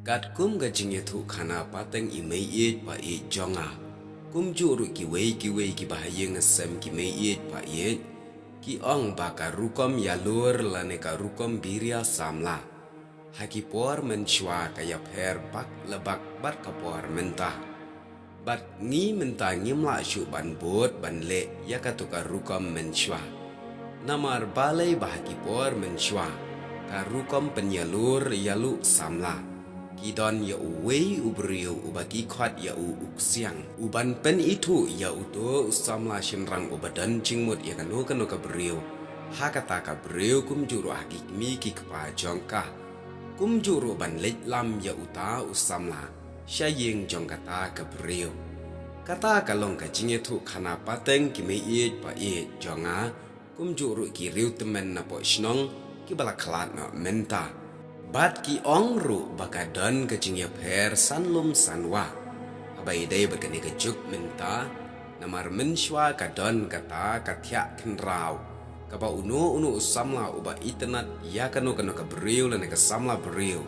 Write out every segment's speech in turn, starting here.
Kat kum gajing tu khana pateng imei it pa it jonga. Kum juru ki wei ki bahaya ngesem ki mei it pa it. Ki ong baka rukom yalur lane ka rukom biria samla. Haki por menshwa kaya per bak lebak bat kapor mentah. Bat ngi mentah ngimla syu ban bot ban le ya katuka rukom menshwa. Namar balai bahaki por menshwa. Ka rukom penyalur yalu samla. Kidon ya uwei ubriu ubaki kwat ya uksiang. Uban pen itu ya uto usamla shinrang ubadan cingmut ya kanu kabriu. Hakata kabriu kum juru hakikmi ki kpa jongka. Kum juru ban lej lam ya uta usamla. Syaying jongkata kabriu. Kata kalong kacing itu kana pateng ki meit pa jonga. Kum juru ki riu temen na po shnong ki balaklat na menta. Bat ki ong ru baka don kacing ya per sanlum sanwa. Abai day berkani kejuk menta. Namar menshwa ka don kata katya kenrau. Kapa unu usamla uba internet ya kanu kabriu lana kasamla briu.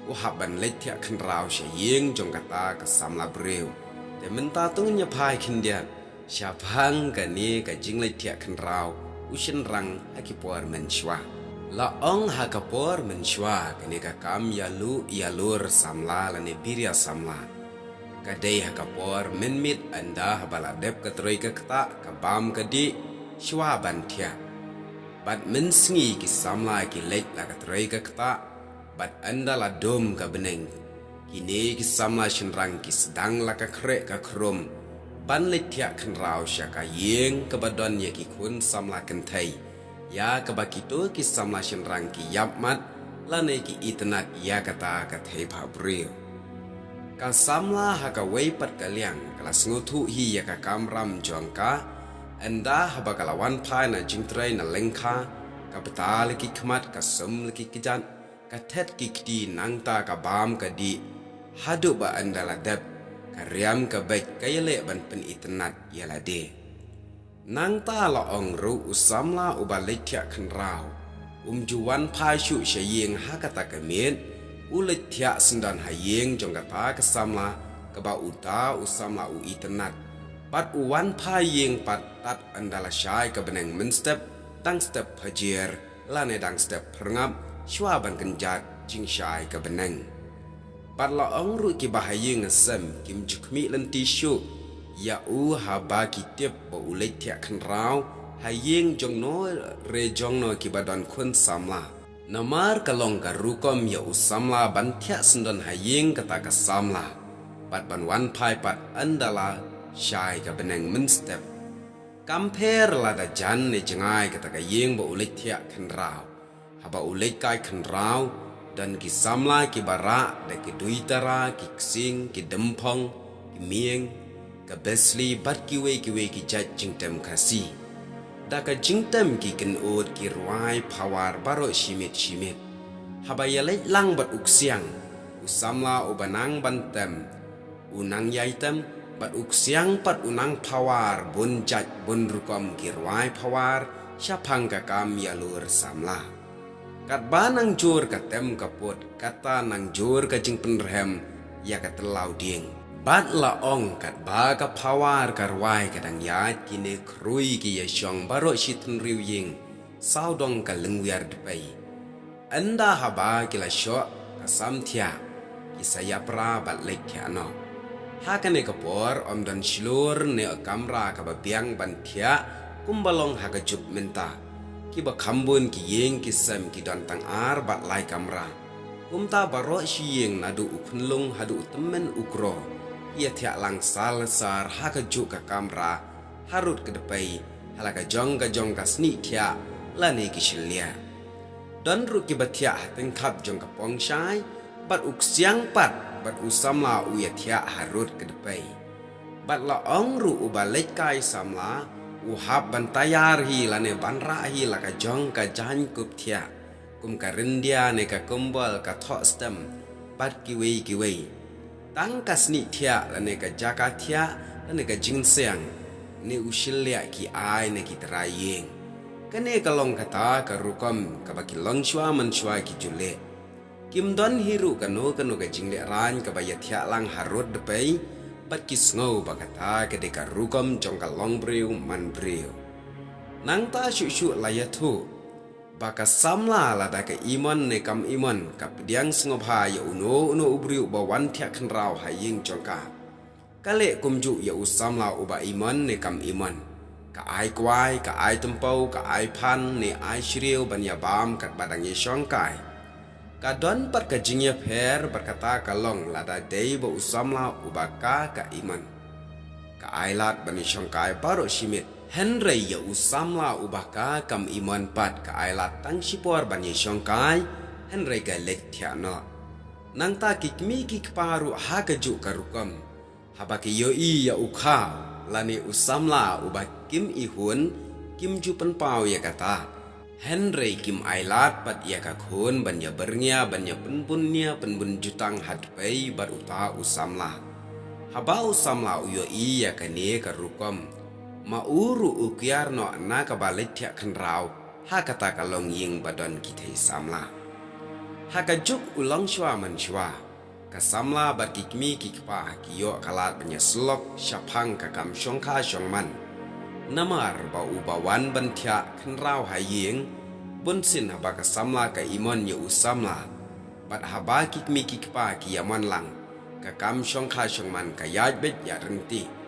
Uhaban letya kenrau syaying jong kata kasamla briu. De menta tungnya pai kindian. Syapang kani kajing letya kenrau. Ushin rang hakipuar menshwa. La ong hakapor menshwa kani kakam yalur samla lani biria samla. Kadai hakapor menmit anda habaladep katroi kekta kabam kadi shwa bantia. Bat mensengi ki samla ki lek la katroi kekta bat anda la dom ka beneng. Kini ki samla shinrang ki sedang la ka krek ka krum. Ban letia kenrau syaka yeng kabadon ya ki kun samla kentai. Ya kabakito ki samla shinrang ki yapmat lane ki internet ya kata kathai pabriu. Ka samla haka weipat kaliang kala ngutu hi ya ka kamram jongka enda haba kalawan pai na jingtrai na lengka ka betal ki khmat ka sum ki kijan ka thet ki kdi nangta ka bam ka di hadu ba anda la dep ka riam ka baik ka yele ban pen internet ya la de. Nang ta la ong ru usamla uba letya kenrau. Juwan pasyu syaying hakata kemin. Uletya sendan haying jonggata kesamla. Keba uta usamla u internet. Pat uwan paying pat tat andala syai kebeneng menstep. Dang step hajir. Lane dang step perngap. Syuaban kenjat jing syai kebeneng. Pat la ong ru ki bahaying ngesem. Kim jukmi lenti syuk. Ya haba kitip ba ulai tiak kenrau haying jong no re jong no kibadan kun samla. Namar kalong ka rukom ya samla ban tiak sendan haying kata ka samla. Pat ban wan pai pat andala syai ka beneng menstep. Kamper la da jan ne jengai kata ka ying ba ulai tiak kenrau. Haba ulai kai kenrau dan ki samla ki bara da ki duitara ki ksing ki dempong ki mieng ka besli bat kiwe ki jat jingtem kasi. Da ka jingtem ki kenut ki ruai pawar baro shimit. Haba yalai lang bat uksiang. Usamla ubanang bantem. Unang yaitem bat uksiang pat unang pawar bun jat bun rukom ki ruai pawar syapang kakam yalur samla. Kat banang jur katem kaput kata nang jur ka jing penrem ya katelau ding. Bat la ong kat baga pawar karwai kadang yat kini krui ki yasyong baro shitun riu ying sao dong ka lengwiar depai. Anda haba kila syok kasam tia kisaya pra bat lek tia no. Hakane kapor om dan shilur ne kamra ka babiang ban tia kumbalong haka juk menta. Kiba kambun ki ying kisem ki don tang ar bat lai kamra. Kumta baro shiying nadu ukunlung hadu temen ukro. Ia tiak langsal sar haka juk ka kamra harut ke depai halaka jong ka sni tiak lani kishilia. Don ru ki batia tengkap jong ka pongshai bat uksiang pat bat usamla uya tiak harut ke depai. Bat la ong ru ubalek kai samla uhab bantayar hi lane banra hi laka jong ka jan kup tiak kum ka rindia ne ka kumbal ka thok stem bat kiwei. Tang kasni tia lane ka jaka tia lane ka jingseang ni usilia ki ai ne ki terayeng. Kane kalong kata ka rukom ka baki long shwa man shwa ki jule. Kim don hiru kanu ke jing le ran ka baya thia lang harut de pai bat kis ngau bakata ke de ka rukom jong ka long breu man breu nang ta shu shu laya thu baka samla la da ka iman ne kam iman ka pediang sngop ha ya uno ubriu ba wan thia khan rau ha ying jong ka kale kumju ya usamla uba iman ne kam iman ka ai kwai ka ai tempau ka ai phan ne ai shriu ban ya bam kat badang ye shong kai ka don par ka jingya pher berkata kalong la da dei ba usamla uba ka iman ka ai lat ban ye shong kai paro shimit Henry ya usamla ubaka kam iman pat ka ailat tang sipor banyi syongkai Henry ga lek tiano nang ta kikmi kikparu ha kaju karukam habaki yo i ya ukha lani usamla ubak kim ihun kim ju penpau ya kata Henry kim ailat pat ya ka khun banya bernya banya penpunnya penbun jutang hatpai bar uta usamla haba usamla uyo i ya kane karukam mauru ukiar no na ka balik tiak kan rau ha kata kalong ying badon kitei samla ha ka juk ulang shwa man shwa ka samla bar kikmi kikpa kiyo kalat banya slok syapang ka kam shongka shongman namar ba ubawan ban tiak kan rau ha ying bunsin haba ka samla ka imon ye usamla bat haba kikmi kikpa kiyaman lang ka kam shongka shongman ka yaj bet ya renti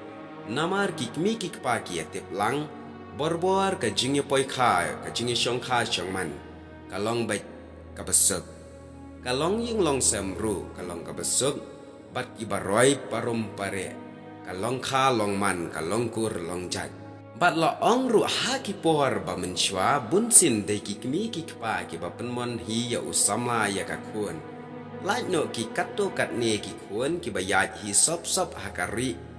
namar kikmi kikpa ki atip lang borbor ka jingye poi kha ka jingye shong kha shongman kalong bai ka besuk kalong ying long semru kalong ka besuk bat ki baroi parum pare kalong kha long man kalong kur long jat bat lo ong ru ha ki por ba menshwa bunsin de kikmi kikpa ki ba penmon hi ya usamla ya ka kun lai no ki katto kat ne ki kun ki ba ya hi sop sop hakari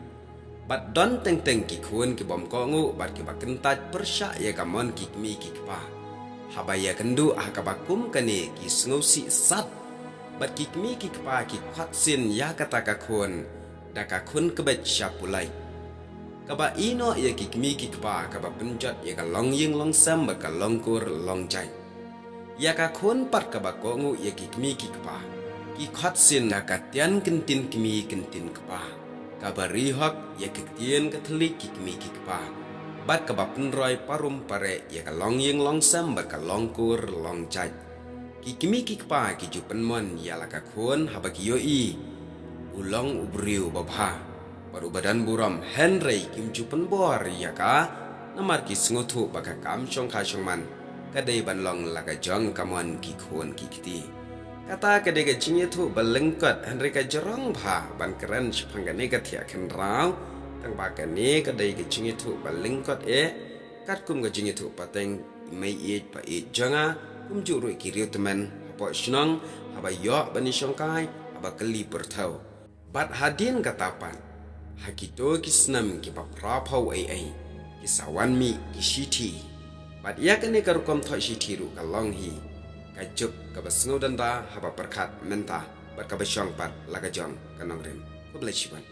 bat don teng ki kun ki bom kongu bat ki bakentat persyak ya kamon kikmi kikpa habaya kendu ah kabakum kane ki sngosi sat bat kikmi kikpa ki khatsin ya kata ka kun da ka kun kebet syapulai kaba ino ya kikmi kikpa kaba penjat ya ka long ying long sam ba ka long kur long jai ya ka kun pat kaba kongu ya kikmi kikpa ki khatsin da ka tian kentin kimi kentin kpa kabari hak ya kektian katolik kikmi kikpa bat kabapun roy parum pare ya kalong ying long sam ba kalong kur long jaj kikmi kikpa ki jupen mon ya laka khun habaki yo i ulong ubriu babha baru badan buram Henry kim jupen bor ya ka namar ki sngotu baka kam chong kha chongman kadai ban long laka jong kamon ki khun kikti kata kedega jinye tu balengkot Henry ka jorong bha ban keren shpangane ka thia khen rau tang ba ka ne kedega jinye tu balengkot kat kum ga jinye tu pateng mai pa janga kum ju ru ki riu teman apa shnong aba yo bani shongkai aba keli perthau bat hadin katapan hakito kisnam ki pa prapau ai kisawan mi ki shiti bat ya kane karukom tho shiti ru ka long hi kajuk kabasngo danda haba perkat menta bat kabasyong pat lagajong kanong rim ko blesiwan